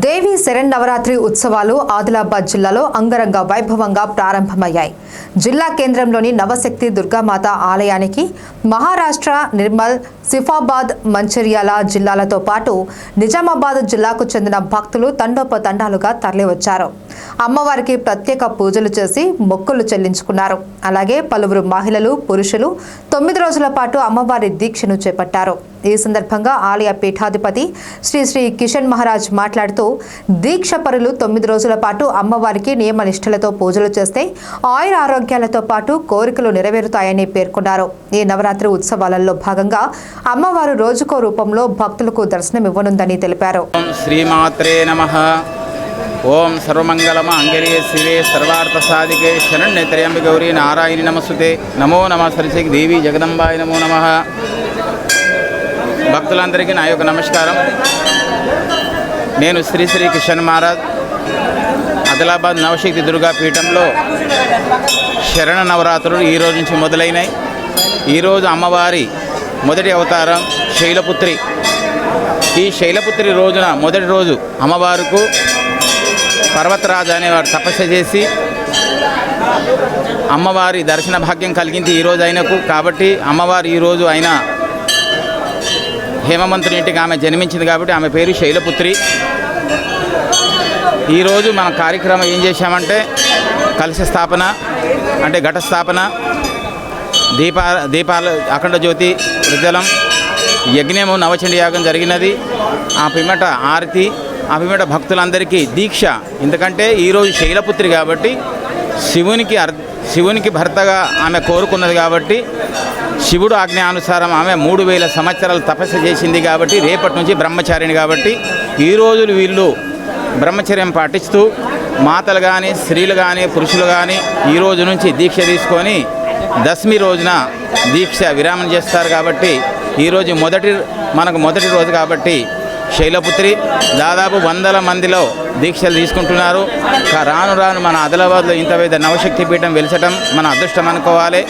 దేవి శరన్నవరాత్రి ఉత్సవాలు ఆదిలాబాద్ జిల్లాలో అంగరంగ వైభవంగా ప్రారంభమయ్యాయి. జిల్లా కేంద్రంలోని నవశక్తి దుర్గామాత ఆలయానికి మహారాష్ట్ర, నిర్మల్, సిఫాబాద్, మంచిర్యాల జిల్లాలతో పాటు నిజామాబాద్ జిల్లాకు చెందిన భక్తులు తండోపతండాలుగా తరలివచ్చారు. అమ్మవారికి ప్రత్యేక పూజలు చేసి మొక్కులు చెల్లించుకున్నారు. అలాగే పలువురు మహిళలు, పురుషులు 9 రోజుల పాటు అమ్మవారి దీక్షను చేపట్టారు. ఈ సందర్భంగా ఆలయ పీఠాధిపతి శ్రీ కిషన్ మహారాజ్ మాట్లాడుతూ, దీక్ష పరులు 9 రోజుల పాటు అమ్మవారికి నియమనిష్టలతో పూజలు చేస్తే ఆయుర ఆరోగ్యాలతో పాటు కోరికలు నెరవేరుతాయని పేర్కొన్నారు. ఈ నవరాత్రి ఉత్సవాలలో భాగంగా అమ్మవారు రోజుకో రూపంలో భక్తులకు దర్శనమివ్వనుందని తెలిపారు. శ్రీమాత్రే నమః. ఓం సర్వమంగళమాంగళ్యే శివే సర్వార్థ సాధికే శరణ్యే త్ర్యంబకే గౌరీ నారాయణి నమస్తుతే. నమో నమః సరస్వతి దేవి జగదంబాయ నమో నమః. భక్తులందరికీ నా యొక్క నమస్కారం. నేను శ్రీ కిషన్ మహారాజ్, ఆదిలాబాద్ నవశక్తి దుర్గా పీఠంలో శరణ నవరాత్రులు ఈరోజు నుంచి మొదలైనాయి. ఈరోజు అమ్మవారి మొదటి అవతారం శైలపుత్రి. ఈ శైలపుత్రి రోజున మొదటి రోజు అమ్మవారికి పర్వతరాజు అనేవాడు తపస్సు చేసి అమ్మవారి దర్శన భాగ్యం కలిగింది ఈరోజు ఆయనకు. కాబట్టి అమ్మవారు ఈరోజు ఆయన హేమమంతుని ఇంటికి ఆమె జన్మించింది కాబట్టి ఆమె పేరు శైలపుత్రి. ఈరోజు మన కార్యక్రమం ఏం చేశామంటే కలశ స్థాపన, అంటే ఘట స్థాపన, దీపాలు, అఖండ జ్యోతి ప్రజ్వలం, యజ్ఞము, నవచండి యాగం జరిగినది. ఆ పిమ్మట ఆరతి, ఆ పిమ్మట భక్తులందరికీ దీక్ష. ఎందుకంటే ఈరోజు శైలపుత్రి కాబట్టి శివునికి భర్తగా ఆమె కోరుకున్నది కాబట్టి శివుడు ఆజ్ఞానుసారం ఆమె 3000 సంవత్సరాలు తపస్సు చేసింది కాబట్టి రేపటి నుంచి బ్రహ్మచారిణి కాబట్టి ఈ రోజులు వీళ్ళు బ్రహ్మచర్యం పాటిస్తూ మాతలు కానీ, స్త్రీలు కానీ, పురుషులు కానీ ఈ రోజు నుంచి దీక్ష తీసుకొని దశమి రోజున దీక్ష విరామం చేస్తారు. కాబట్టి ఈరోజు మనకు మొదటి రోజు కాబట్టి శైలపుత్రి దాదాపు 100 మందిలో దీక్షలు తీసుకుంటున్నారు. రాను రాను మన ఆదిలాబాద్లో ఇంత పెద్ద నవశక్తి పీఠం వెలిసటం మన అదృష్టం అనుకోవాలి.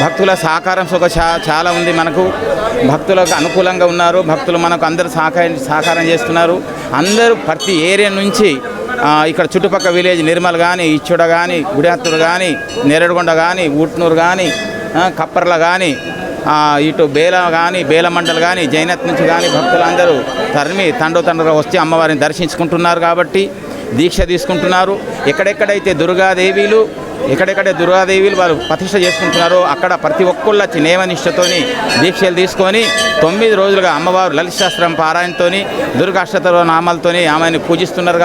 భక్తుల సహకారం చాలా ఉంది. మనకు భక్తులకు అనుకూలంగా ఉన్నారు. భక్తులు మనకు అందరూ సహకారం చేస్తున్నారు. అందరూ ప్రతి ఏరియా నుంచి ఇక్కడ చుట్టుపక్కల విలేజ్ నిర్మల్ కానీ, ఇచ్చుడ కానీ, గుడిహత్తూరు కానీ, నేరడిగొండ కానీ, ఊట్నూరు కానీ, కప్పర్ల కానీ, ఇటు బేల మండలు కానీ, జైనత్ నుంచి కానీ భక్తులందరూ తండోతండగా వచ్చి అమ్మవారిని దర్శించుకుంటున్నారు. కాబట్టి దీక్ష తీసుకుంటున్నారు. ఎక్కడెక్కడైతే దుర్గాదేవీలు వాళ్ళు ప్రతిష్ట చేసుకుంటున్నారో అక్కడ ప్రతి ఒక్కళ్ళు వచ్చి నియమనిష్టతోని దీక్షలు తీసుకొని 9 రోజులుగా అమ్మవారు లలిత శాస్త్రం పారాయణతోని, దుర్గాష్టోత్తర నామాలతోని ఆమెను పూజిస్తున్నారు.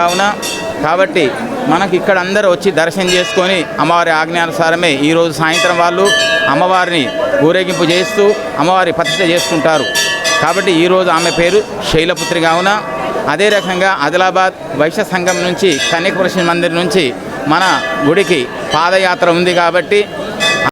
కాబట్టి మనకి ఇక్కడ అందరూ వచ్చి దర్శనం చేసుకొని అమ్మవారి ఆజ్ఞానుసారమే ఈరోజు సాయంత్రం వాళ్ళు అమ్మవారిని ఊరేగింపు చేస్తూ అమ్మవారి ప్రతిష్ట చేసుకుంటారు. కాబట్టి ఈరోజు ఆమె పేరు శైలపుత్రి. కావున అదే రకంగా ఆదిలాబాద్ వైశ్య సంఘం నుంచి కన్యాకుమారి మందిర్ నుంచి మన గుడికి పాదయాత్ర ఉంది. కాబట్టి